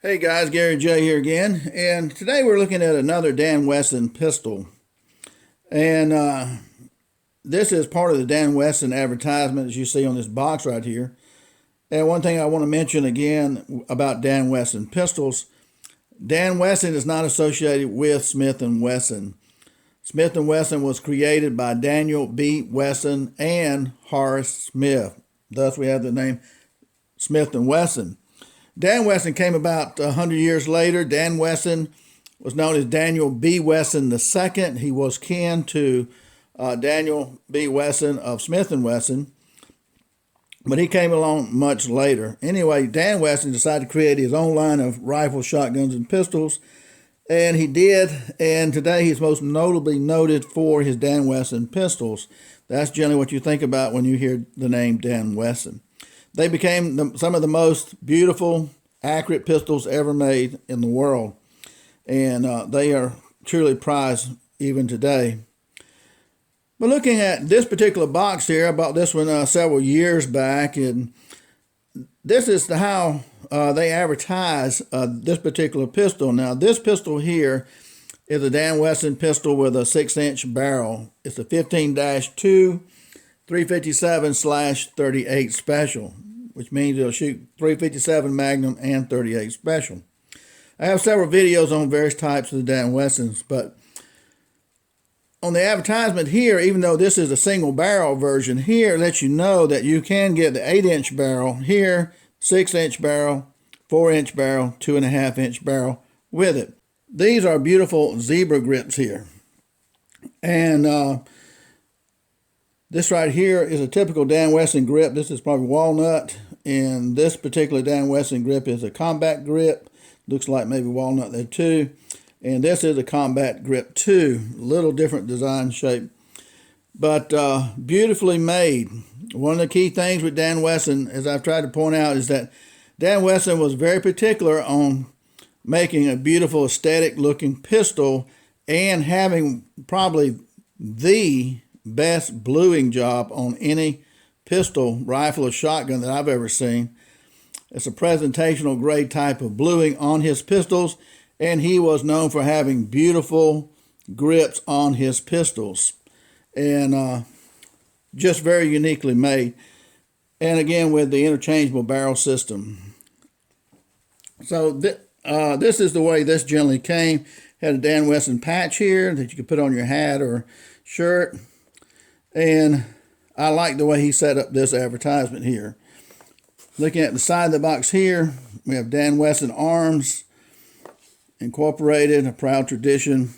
Hey guys, Gary J here again, and today we're looking at another Dan Wesson pistol. And this is part of the Dan Wesson advertisement, as you see on this box right here. And one thing I want to mention again about Dan Wesson pistols, Dan Wesson is not associated with Smith & Wesson. Smith & Wesson was created by Daniel B. Wesson and Horace Smith. Thus we have the name Smith & Wesson. Dan Wesson came about 100 years later. Dan Wesson was known as Daniel B. Wesson II. He was kin to Daniel B. Wesson of Smith & Wesson, but he came along much later. Anyway, Dan Wesson decided to create his own line of rifles, shotguns, and pistols, and he did, and today he's most notably noted for his Dan Wesson pistols. That's generally what you think about when you hear the name Dan Wesson. They became some of the most beautiful, accurate pistols ever made in the world. And they are truly prized even today. But looking at this particular box here, I bought this one several years back. And this is how they advertise this particular pistol. Now, this pistol here is a Dan Wesson pistol with a 6-inch barrel. It's a 15-2 357/38 special, which means it'll shoot 357 Magnum and 38 special. I have several videos on various types of the Dan Wessons, but on the advertisement here, even though this is a single barrel version, here it lets you know that you can get the 8-inch barrel here, 6-inch barrel, 4-inch barrel, 2.5-inch barrel with it. These are beautiful zebra grips here. And this right here is a typical Dan Wesson grip. This is probably walnut, and this particular Dan Wesson grip is a combat grip. Looks like maybe walnut there too. And this is a combat grip too. A little different design shape, but beautifully made. One of the key things with Dan Wesson, as I've tried to point out, is that Dan Wesson was very particular on making a beautiful aesthetic looking pistol and having probably the best bluing job on any pistol, rifle, or shotgun that I've ever seen. It's a presentational grade type of bluing on his pistols, and he was known for having beautiful grips on his pistols, and just very uniquely made. And again, with the interchangeable barrel system. So this is the way this generally came. Had a Dan Wesson patch here that you could put on your hat or shirt. And I like the way he set up this advertisement here. Looking at the side of the box here, we have Dan Wesson Arms Incorporated, a proud tradition.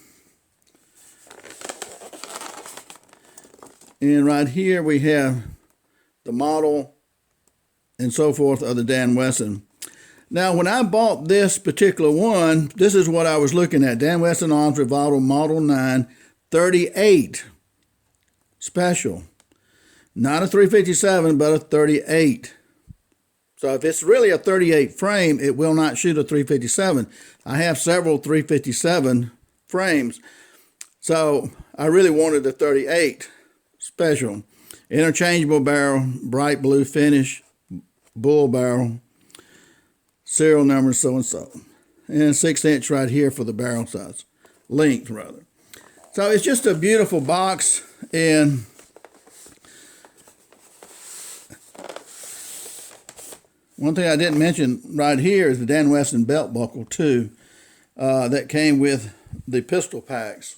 And right here we have the model and so forth of the Dan Wesson. Now, when I bought this particular one, this is what I was looking at. Dan Wesson Arms Revolver Model 9 38. Special. Not a 357, but a 38. So if it's really a 38 frame, it will not shoot a 357. I have several 357 frames. So I really wanted the 38 special. Interchangeable barrel, bright blue finish, bull barrel, serial number so-and-so. And 6-inch right here for the barrel size. Length, rather. So it's just a beautiful box. And one thing I didn't mention right here is the Dan Wesson belt buckle too, that came with the pistol packs.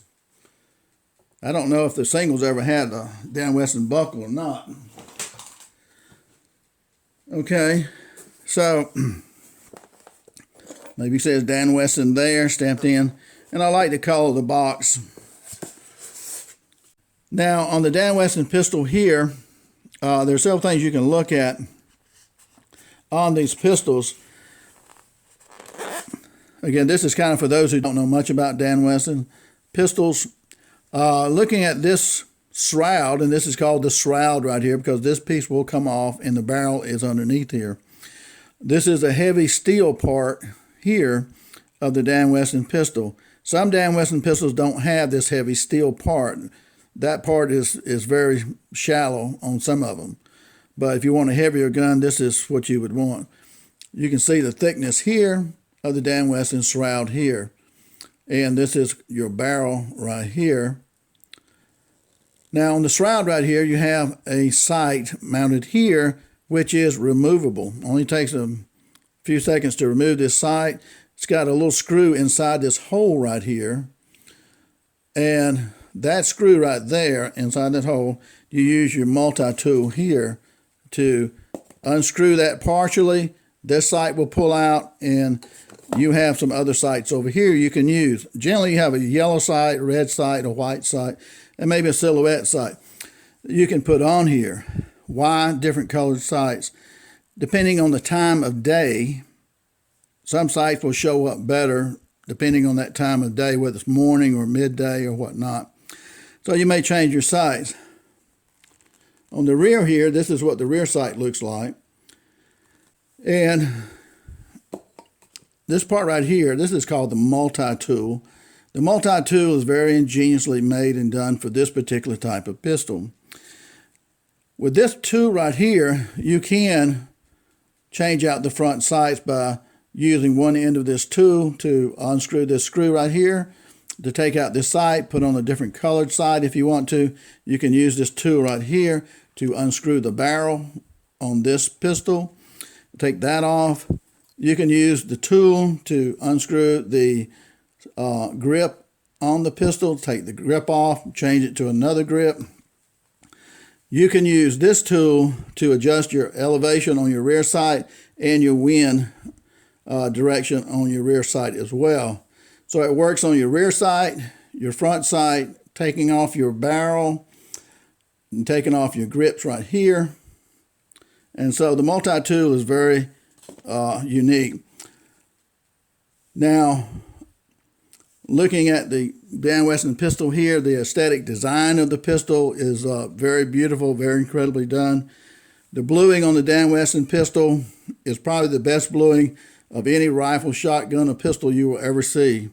I don't know if the singles ever had a Dan Wesson buckle or not. Okay, so maybe it says Dan Wesson there, stamped in, and I like the color of the box. Now, on the Dan Wesson pistol here, there's several things you can look at on these pistols. Again, this is kind of for those who don't know much about Dan Wesson pistols. Looking at this shroud, and this is called the shroud right here because this piece will come off and the barrel is underneath here. This is a heavy steel part here of the Dan Wesson pistol. Some Dan Wesson pistols don't have this heavy steel part. That part is very shallow on some of them. But if you want a heavier gun, this is what you would want. You can see the thickness here of the Dan Wesson shroud here. And this is your barrel right here. Now on the shroud right here, you have a sight mounted here, which is removable. Only takes a few seconds to remove this sight. It's got a little screw inside this hole right here. And that screw right there, inside that hole, you use your multi-tool here to unscrew that partially. This sight will pull out, and you have some other sights over here you can use. Generally, you have a yellow sight, a red sight, a white sight, and maybe a silhouette sight you can put on here. Why different colored sights? Depending on the time of day, some sights will show up better depending on that time of day, whether it's morning or midday or whatnot. So you may change your sights. On the rear here, this is what the rear sight looks like. And this part right here, this is called the multi-tool. The multi-tool is very ingeniously made and done for this particular type of pistol. With this tool right here, you can change out the front sights by using one end of this tool to unscrew this screw right here to take out this sight, put on a different colored sight if you want to. You can use this tool right here to unscrew the barrel on this pistol. Take that off. You can use the tool to unscrew the grip on the pistol, take the grip off, change it to another grip. You can use this tool to adjust your elevation on your rear sight and your wind direction on your rear sight as well. So it works on your rear sight, your front sight, taking off your barrel, and taking off your grips right here. And so the multi-tool is very unique. Now, looking at the Dan Wesson pistol here, the aesthetic design of the pistol is very beautiful, very incredibly done. The bluing on the Dan Wesson pistol is probably the best bluing of any rifle, shotgun, or pistol you will ever see.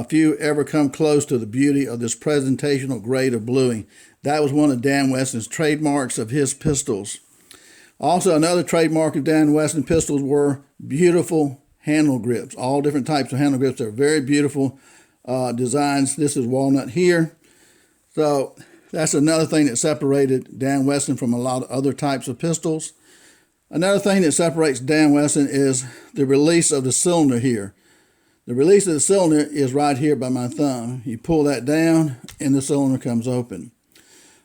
Few ever come close to the beauty of this presentational grade of bluing. That was one of Dan Wesson's trademarks of his pistols. Also, another trademark of Dan Wesson pistols were beautiful handle grips. All different types of handle grips are very beautiful designs. This is walnut here. So that's another thing that separated Dan Wesson from a lot of other types of pistols. Another thing that separates Dan Wesson is the release of the cylinder here. The release of the cylinder is right here by my thumb. You pull that down and the cylinder comes open.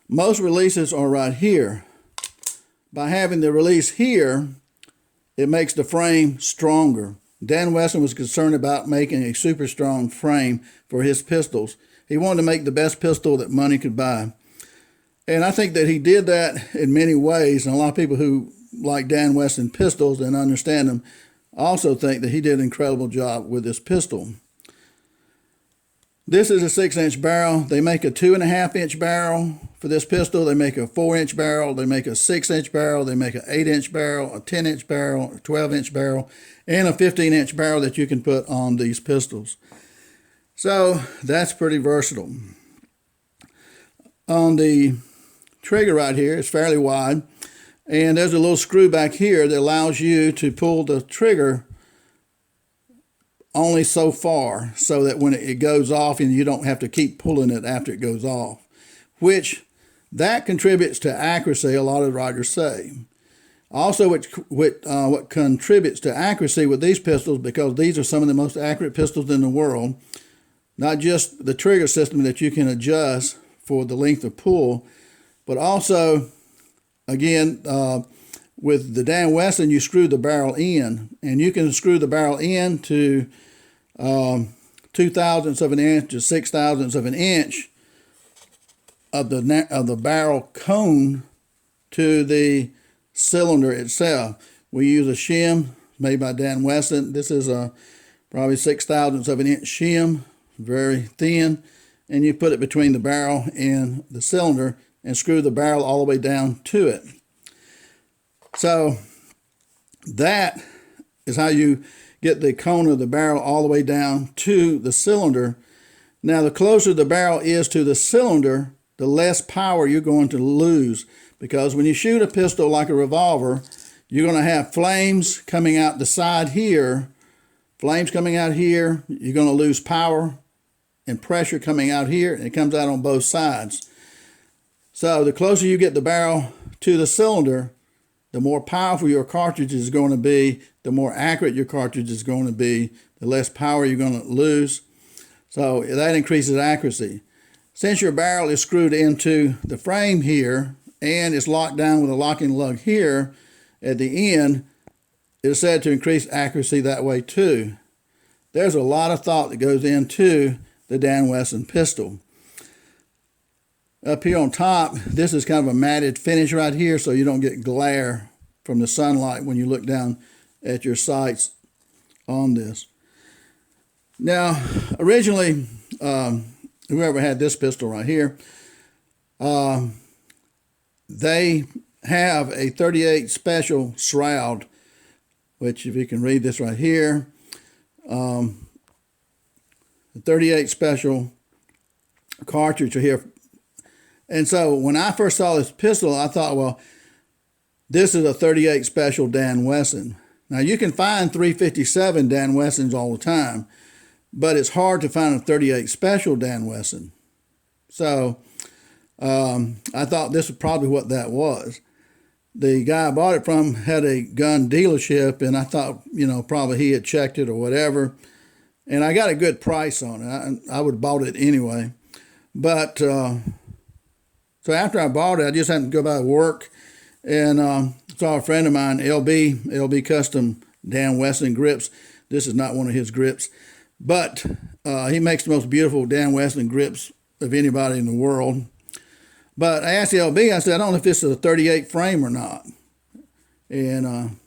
Most releases are right here. By having the release here, it makes the frame stronger. Dan Wesson was concerned about making a super strong frame for his pistols. He wanted to make the best pistol that money could buy. And I think that he did that in many ways. And a lot of people who like Dan Wesson pistols and understand them also think that he did an incredible job with this pistol. This is a 6-inch barrel. They make a 2.5-inch barrel for this pistol. They make a 4-inch barrel. They make a 6-inch barrel. They make an 8-inch barrel, a 10-inch barrel, a 12-inch barrel, and a 15-inch barrel that you can put on these pistols. So that's pretty versatile. On the trigger right here, it's fairly wide. And there's a little screw back here that allows you to pull the trigger only so far so that when it goes off and you don't have to keep pulling it after it goes off, which that contributes to accuracy, a lot of writers say. Also, what contributes to accuracy with these pistols, because these are some of the most accurate pistols in the world, not just the trigger system that you can adjust for the length of pull, but also again, with the Dan Wesson, you screw the barrel in, and you can screw the barrel in to 0.02 of an inch to 0.06 of an inch of the barrel cone to the cylinder itself. We use a shim made by Dan Wesson. This is a probably 0.06 of an inch shim, very thin, and you put it between the barrel and the cylinder and screw the barrel all the way down to it. So that is how you get the cone of the barrel all the way down to the cylinder. Now, the closer the barrel is to the cylinder, the less power you're going to lose, because when you shoot a pistol like a revolver, you're going to have flames coming out the side here flames coming out here. You're going to lose power and pressure coming out here, and it comes out on both sides. So the closer you get the barrel to the cylinder, the more powerful your cartridge is going to be, the more accurate your cartridge is going to be, the less power you're going to lose. So that increases accuracy. Since your barrel is screwed into the frame here and it's locked down with a locking lug here at the end, it's said to increase accuracy that way too. There's a lot of thought that goes into the Dan Wesson pistol. Up here on top, this is kind of a matted finish right here so you don't get glare from the sunlight when you look down at your sights on this. Now, originally, whoever had this pistol right here, they have a 38 Special Shroud, which if you can read this right here, the 38 Special cartridge right here. And so when I first saw this pistol, I thought, well, this is a 38 Special Dan Wesson. Now, you can find 357 Dan Wessons all the time, but it's hard to find a 38 Special Dan Wesson. So I thought this was probably what that was. The guy I bought it from had a gun dealership, and I thought, probably he had checked it or whatever. And I got a good price on it. I would have bought it anyway. But so after I bought it, I just had to go by work and saw a friend of mine, LB Custom Dan Wesson grips. This is not one of his grips, but he makes the most beautiful Dan Wesson grips of anybody in the world. But I asked LB, I said, I don't know if this is a 38 frame or not. And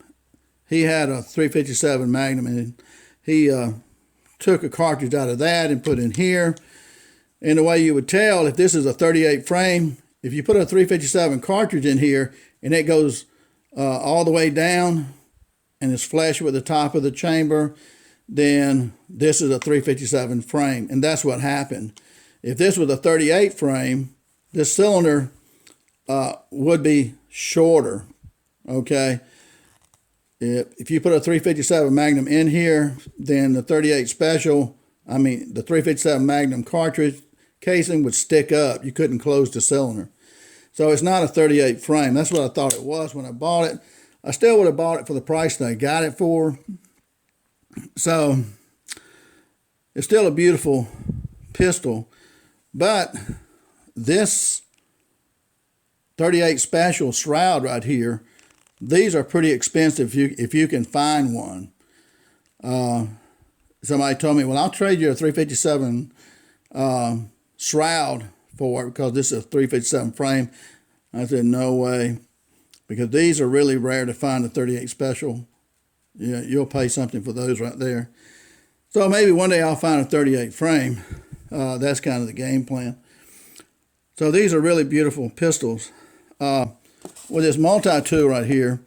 he had a 357 Magnum, and he took a cartridge out of that and put in here. And the way you would tell if this is a 38 frame, if you put a 357 cartridge in here and it goes all the way down and is flush with the top of the chamber, then this is a 357 frame. And that's what happened. If this was a 38 frame, this cylinder would be shorter, okay? If you put a 357 Magnum in here, then the 38 Special, the 357 Magnum cartridge casing would stick up. You couldn't close the cylinder. So it's not a 38 frame. That's what I thought it was when I bought it. I still would have bought it for the price that I got it for. So it's still a beautiful pistol, but this 38 Special Shroud right here, these are pretty expensive if you can find one. Somebody told me, well, I'll trade you a 357 Shroud for it because this is a 357 frame. I said, no way, because these are really rare to find a 38 Special. Yeah, you'll pay something for those right there. So maybe one day I'll find a 38 frame. That's kind of the game plan. So these are really beautiful pistols. With this multi-tool right here,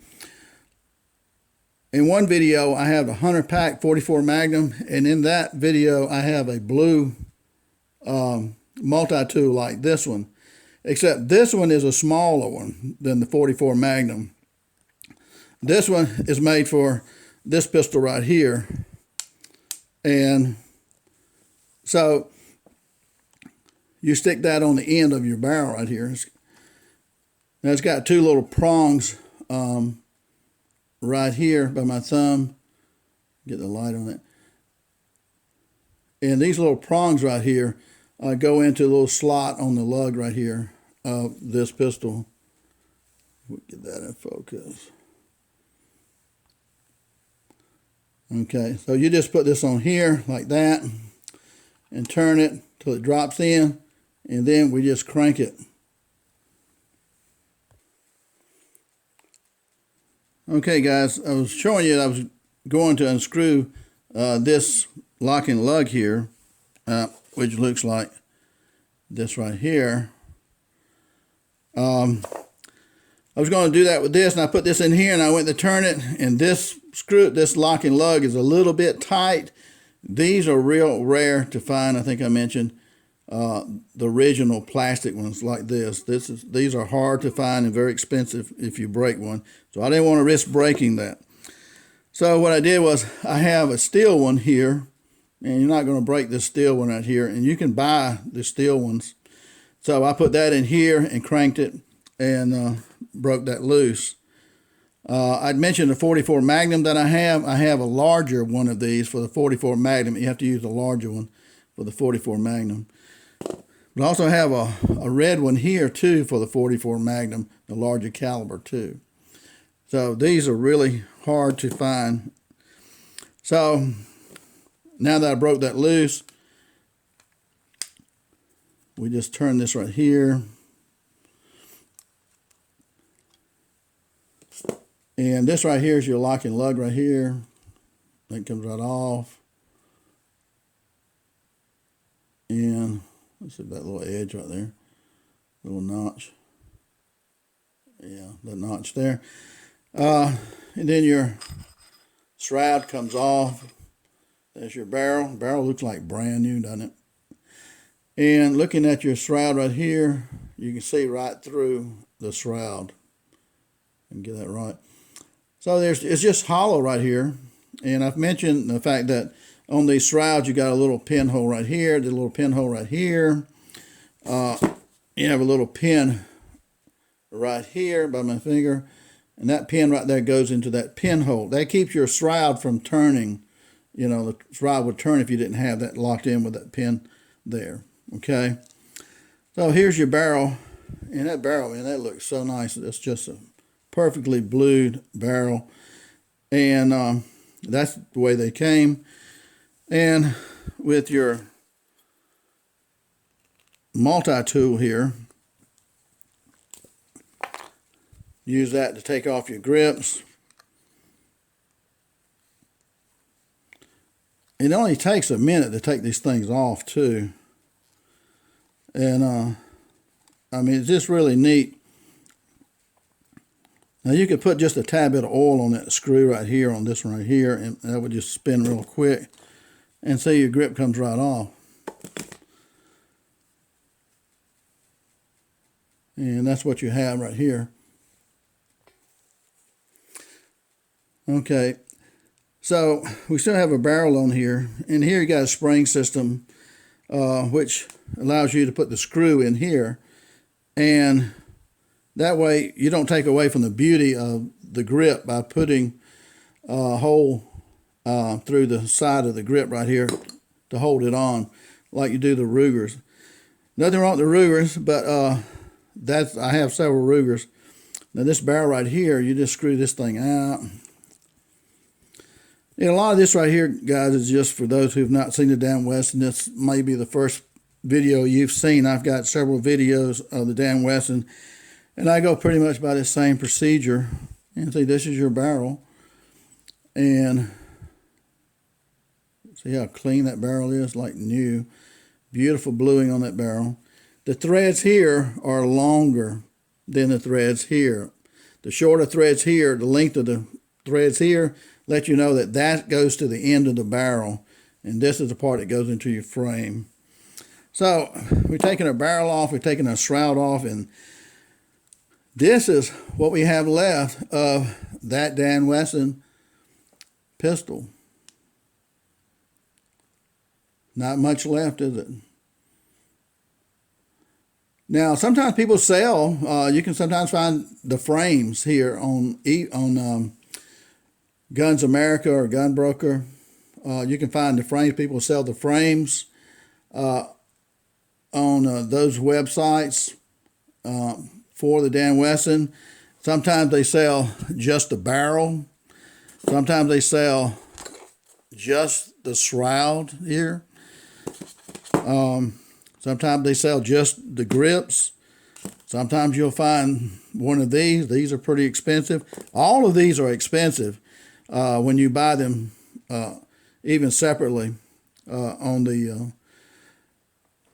in one video I have a 100 pack 44 Magnum, and in that video I have a blue multi-tool like this one, except this one is a smaller one than the 44 Magnum. This one is made for this pistol right here, and so you stick that on the end of your barrel right here. Now it's got two little prongs right here by my thumb. Get the light on it. And these little prongs right here go into a little slot on the lug right here of this pistol. We'll get that in focus. Okay, so you just put this on here like that and turn it till it drops in, and then we just crank it. Okay, guys, I was showing you that I was going to unscrew this locking lug here, which looks like this right here. I was going to do that with this, and I put this in here, and I went to turn it, and this locking lug is a little bit tight. These are real rare to find. I think I mentioned the original plastic ones like this. These are hard to find and very expensive if you break one. So I didn't want to risk breaking that. So what I did was I have a steel one here, and you're not going to break this steel one right here, and you can buy the steel ones. So I put that in here and cranked it and broke that loose. I'd mentioned the 44 Magnum that I have. I have a larger one of these for the 44 Magnum. You have to use a larger one for the 44 Magnum. But I also have a red one here too for the 44 Magnum, the larger caliber too. So these are really hard to find. So now that I broke that loose, we just turn this right here. And this right here is your lock and lug right here. That comes right off. And let's see that little edge right there. Little notch. Yeah, that notch there. And then your shroud comes off. There's your barrel. Barrel looks like brand new, doesn't it? And looking at your shroud right here, you can see right through the shroud. And get that right. So it's just hollow right here. And I've mentioned the fact that on these shrouds, you got a little pinhole right here, the little pinhole right here. You have a little pin right here by my finger. And that pin right there goes into that pinhole. That keeps your shroud from turning. You know, the shroud would turn if you didn't have that locked in with that pin there. Okay. So here's your barrel. And that barrel, man, that looks so nice. It's just a perfectly blued barrel. And that's the way they came. And with your multi-tool here, use that to take off your grips. It only takes a minute to take these things off too. And I mean, it's just really neat. Now you could put just a tad bit of oil on that screw right here, on this one right here, and that would just spin real quick. And see, your grip comes right off. And that's what you have right here. Okay, so we still have a barrel on here. And here you got a spring system, which allows you to put the screw in here. And that way you don't take away from the beauty of the grip by putting a hole through the side of the grip right here to hold it on, like you do the Rugers. Nothing wrong with the Rugers, but I have several Rugers. Now this barrel right here, you just screw this thing out. And a lot of this right here, guys, is just for those who have not seen the Dan Wesson. This may be the first video you've seen. I've got several videos of the Dan Wesson, and I go pretty much by the same procedure. And see, this is your barrel. And see how clean that barrel is, like new. Beautiful bluing on that barrel. The threads here are longer than the threads here. The shorter threads here, the length of the threads here, let you know that that goes to the end of the barrel. And this is the part that goes into your frame. So we're taking a barrel off, we're taking a shroud off, and this is what we have left of that Dan Wesson pistol. Not much left, is it? Now, sometimes people sell, you can sometimes find the frames here on Guns America or Gun Broker. You can find the frames. People sell the frames on those websites for the Dan Wesson. Sometimes they sell just the barrel. Sometimes they sell just the shroud here. Sometimes they sell just the grips. Sometimes you'll find one of these. These are pretty expensive. All of these are expensive when you buy them even separately on the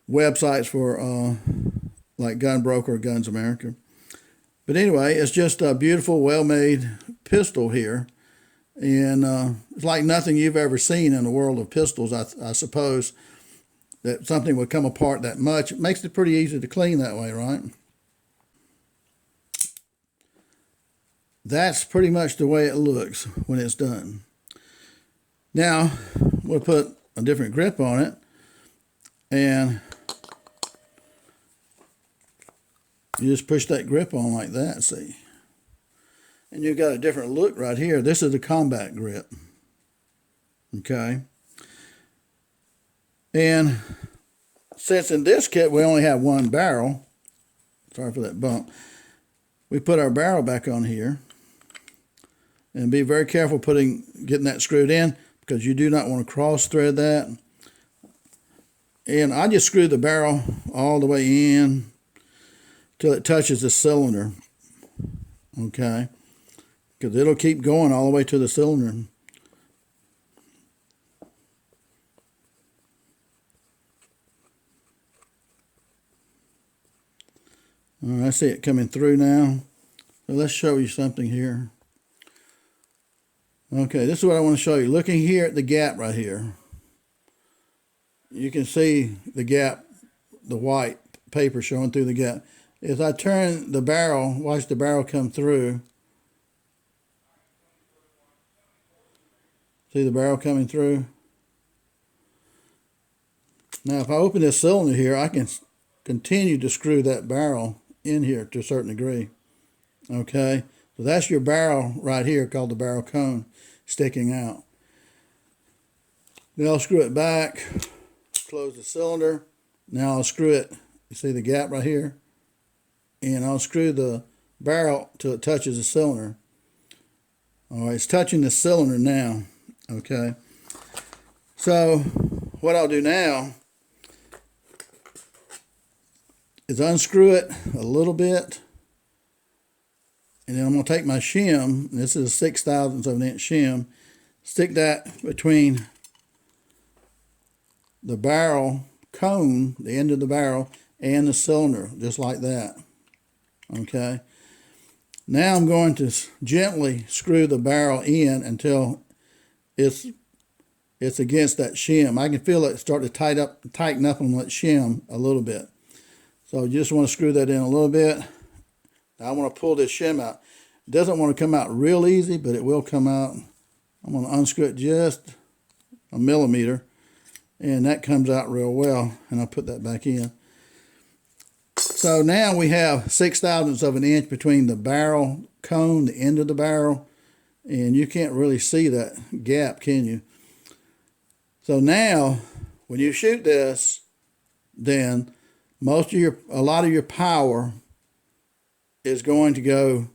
websites for like Gun Broker or Guns America. But anyway, it's just a beautiful, well-made pistol here. And it's like nothing you've ever seen in the world of pistols, I suppose, that something would come apart that much. It makes it pretty easy to clean that way, right? That's pretty much the way it looks when it's done. Now we'll put a different grip on it, and you just push that grip on like that, see? And you've got a different look right here. This is the combat grip, okay? And since in this kit we only have one barrel, sorry for that bump, we put our barrel back on here. And be very careful getting that screwed in, because you do not want to cross thread that. And I just screw the barrel all the way in till it touches the cylinder, okay? Because it'll keep going all the way to the cylinder. All right, I see it coming through now. So let's show you something here. Okay, this is what I want to show you. Looking here at the gap right here, you can see the gap, the white paper showing through the gap. As I turn the barrel, watch the barrel come through. See the barrel coming through? Now, if I open this cylinder here, I can continue to screw that barrel in here to a certain degree. Okay, so that's your barrel right here, called the barrel cone, sticking out. Then I'll screw it back, close the cylinder. Now I'll screw it, you see the gap right here? And I'll screw the barrel till it touches the cylinder. All right, it's touching the cylinder now, okay? So what I'll do now is unscrew it a little bit, and then I'm going to take my shim, and this is a 6/1000 of an inch shim, stick that between the barrel cone, the end of the barrel, and the cylinder, just like that. Okay. Now I'm going to gently screw the barrel in until it's against that shim. I can feel it start to tighten up on that shim a little bit. So you just want to screw that in a little bit. Now I want to pull this shim out. It doesn't want to come out real easy, but it will come out. I'm going to unscrew it just a millimeter, and that comes out real well, and I'll put that back in. So now we have 6/1000 of an inch between the barrel cone, the end of the barrel, and you can't really see that gap, can you? So now, when you shoot this, then a lot of your power is going to go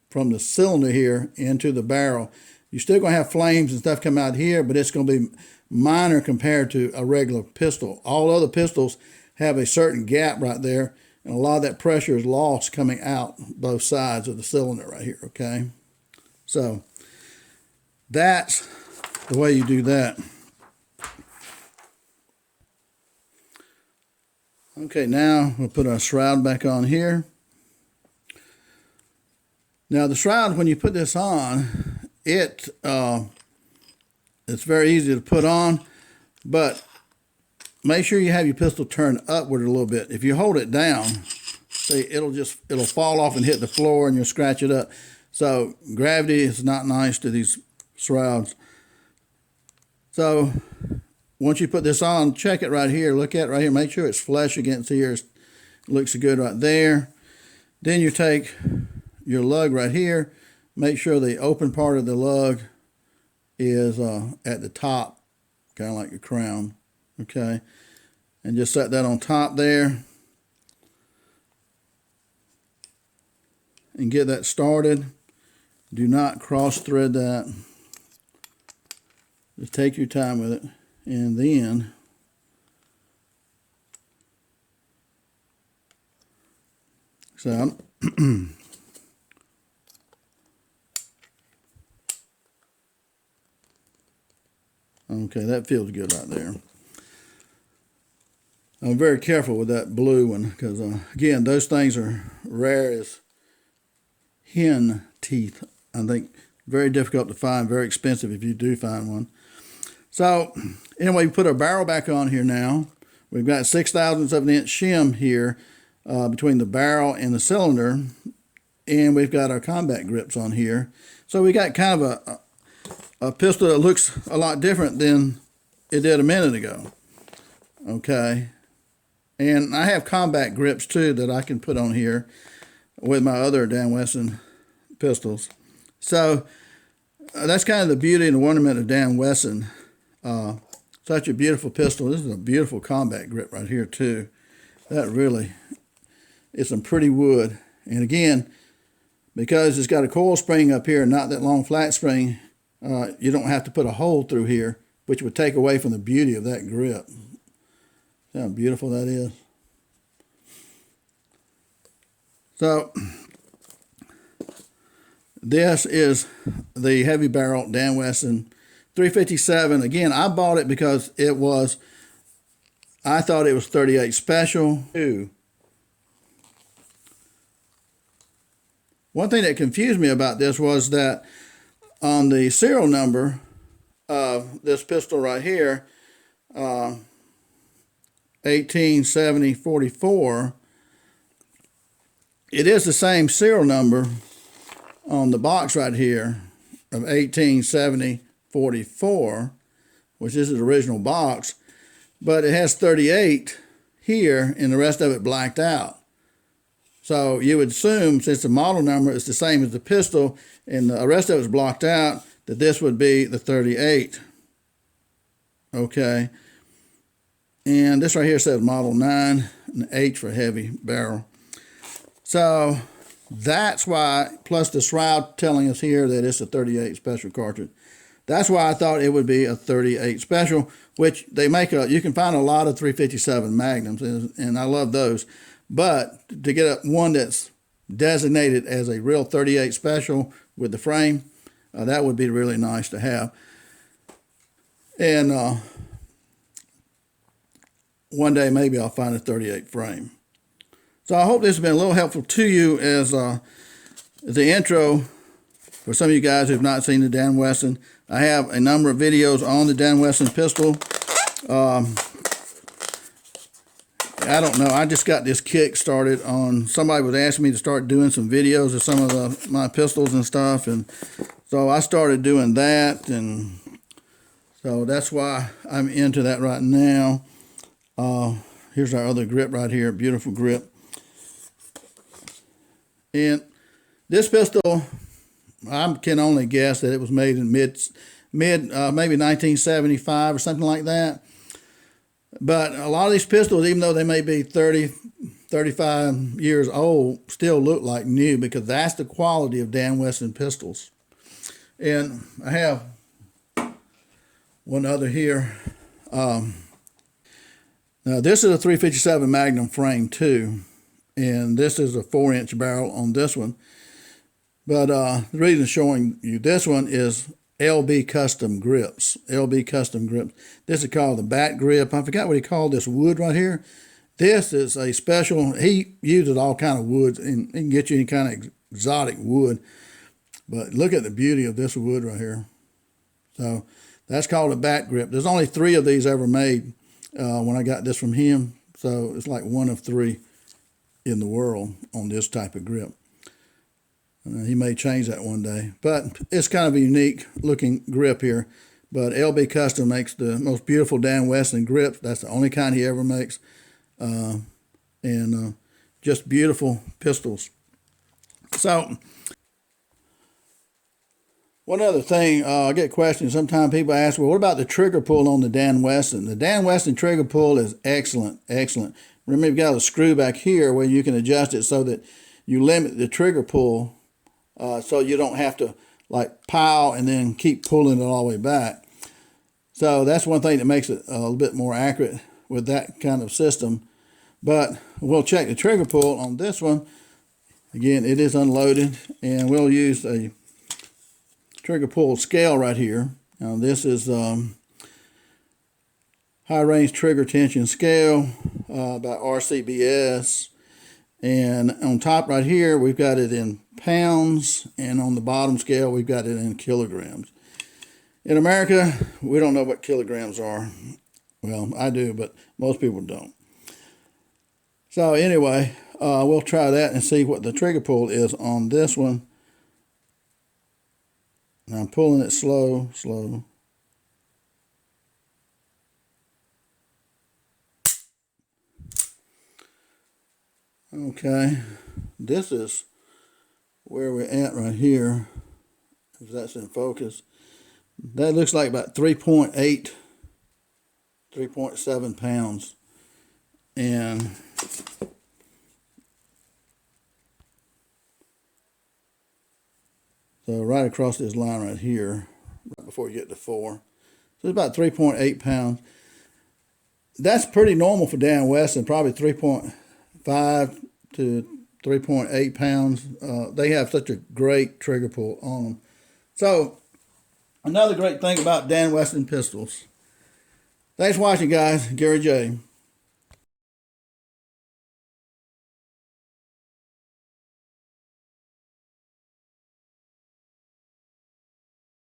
from the cylinder here into the barrel. You're still going to have flames and stuff come out here, but it's going to be minor compared to a regular pistol. All other pistols have a certain gap right there, and a lot of that pressure is lost coming out both sides of the cylinder right here, okay? So that's the way you do that. Okay, now we'll put our shroud back on here. Now the shroud, when you put this on, it's very easy to put on, but make sure you have your pistol turned upward a little bit. If you hold it down, see, it'll fall off and hit the floor, and you'll scratch it up. So gravity is not nice to these shrouds. So once you put this on, check it right here. Look at it right here. Make sure it's flush against here. It looks good right there. Then you take your lug right here. Make sure the open part of the lug is at the top, kind of like a crown. Okay, and just set that on top there and get that started. Do not cross thread that. Just take your time with it, and then okay, that feels good right there. I'm very careful with that blue one, because again, those things are rare as hen teeth. I think very difficult to find, very expensive if you do find one. So anyway, we put our barrel back on here now. We've got 6/1000 of an inch shim here between the barrel and the cylinder, and we've got our combat grips on here. So we got kind of a pistol that looks a lot different than it did a minute ago. Okay. And I have combat grips too that I can put on here with my other Dan Wesson pistols. So that's kind of the beauty and the wonderment of Dan Wesson. Such a beautiful pistol. This is a beautiful combat grip right here too. That really is some pretty wood. And again, because it's got a coil spring up here and not that long flat spring, you don't have to put a hole through here, which would take away from the beauty of that grip. See how beautiful that is? So this is the heavy barrel Dan Wesson 357. Again, I bought it because I thought it was 38 special. One thing that confused me about this was that on the serial number of this pistol right here, 1870-44, it is the same serial number on the box right here of 1870-44, which is the original box, but it has 38 here and the rest of it blacked out. So you would assume, since the model number is the same as the pistol and the rest of it is blocked out, that this would be the 38. Okay. And this right here says Model 9, and H for heavy barrel. So that's why, plus the shroud telling us here that it's a 38 special cartridge. That's why I thought it would be a 38 special, which they make you can find a lot of 357 Magnums, and I love those. But to get one that's designated as a real 38 special with the frame, that would be really nice to have. And one day maybe I'll find a 38 frame. So I hope this has been a little helpful to you as the intro for some of you guys who've not seen the Dan Wesson. I have a number of videos on the Dan Wesson pistol. I don't know. I just got this kick started on, somebody was asking me to start doing some videos of some of my pistols and stuff. And so I started doing that. And so that's why I'm into that right now. Here's our other grip right here. Beautiful grip. And this pistol, I can only guess that it was made in maybe 1975 or something like that. But a lot of these pistols, even though they may be 30, 35 years old, still look like new because that's the quality of Dan Wesson pistols. And I have one other here. Now this is a 357 Magnum frame too. And this is a 4-inch barrel on this one. But the reason showing you this one is LB Custom Grips. LB Custom Grips. This is called the bat grip. I forgot what he called this wood right here. This is a special, he uses all kind of woods, and he can get you any kind of exotic wood. But look at the beauty of this wood right here. So that's called a bat grip. There's only 3 of these ever made when I got this from him. So it's like 1 of 3 in the world on this type of grip. He may change that one day, but it's kind of a unique looking grip here. But LB Custom makes the most beautiful Dan Wesson grips. That's the only kind he ever makes. And just beautiful pistols. So one other thing, I get questions. Sometimes people ask, well, what about the trigger pull on the Dan Wesson? The Dan Wesson trigger pull is excellent, excellent. Remember, you've got a screw back here where you can adjust it so that you limit the trigger pull. So you don't have to like pile and then keep pulling it all the way back. So that's one thing that makes it a little bit more accurate with that kind of system. But we'll check the trigger pull on this one. Again, it is unloaded, and we'll use a trigger pull scale right here. Now this is high range trigger tension scale by RCBS. And on top right here, we've got it in pounds, and on the bottom scale, we've got it in kilograms. In America, we don't know what kilograms are. Well, I do, but most people don't. So anyway, we'll try that and see what the trigger pull is on this one. Now I'm pulling it slow. Okay, this is where we're at right here, if that's in focus. That looks like about 3.8, 3.7 pounds. And so right across this line right here, right before you get to 4. So it's about 3.8 pounds. That's pretty normal for Dan Wesson, probably 3.5 to 3.8 pounds. They have such a great trigger pull on them. So, another great thing about Dan Wesson pistols. Thanks for watching, guys. Gary J.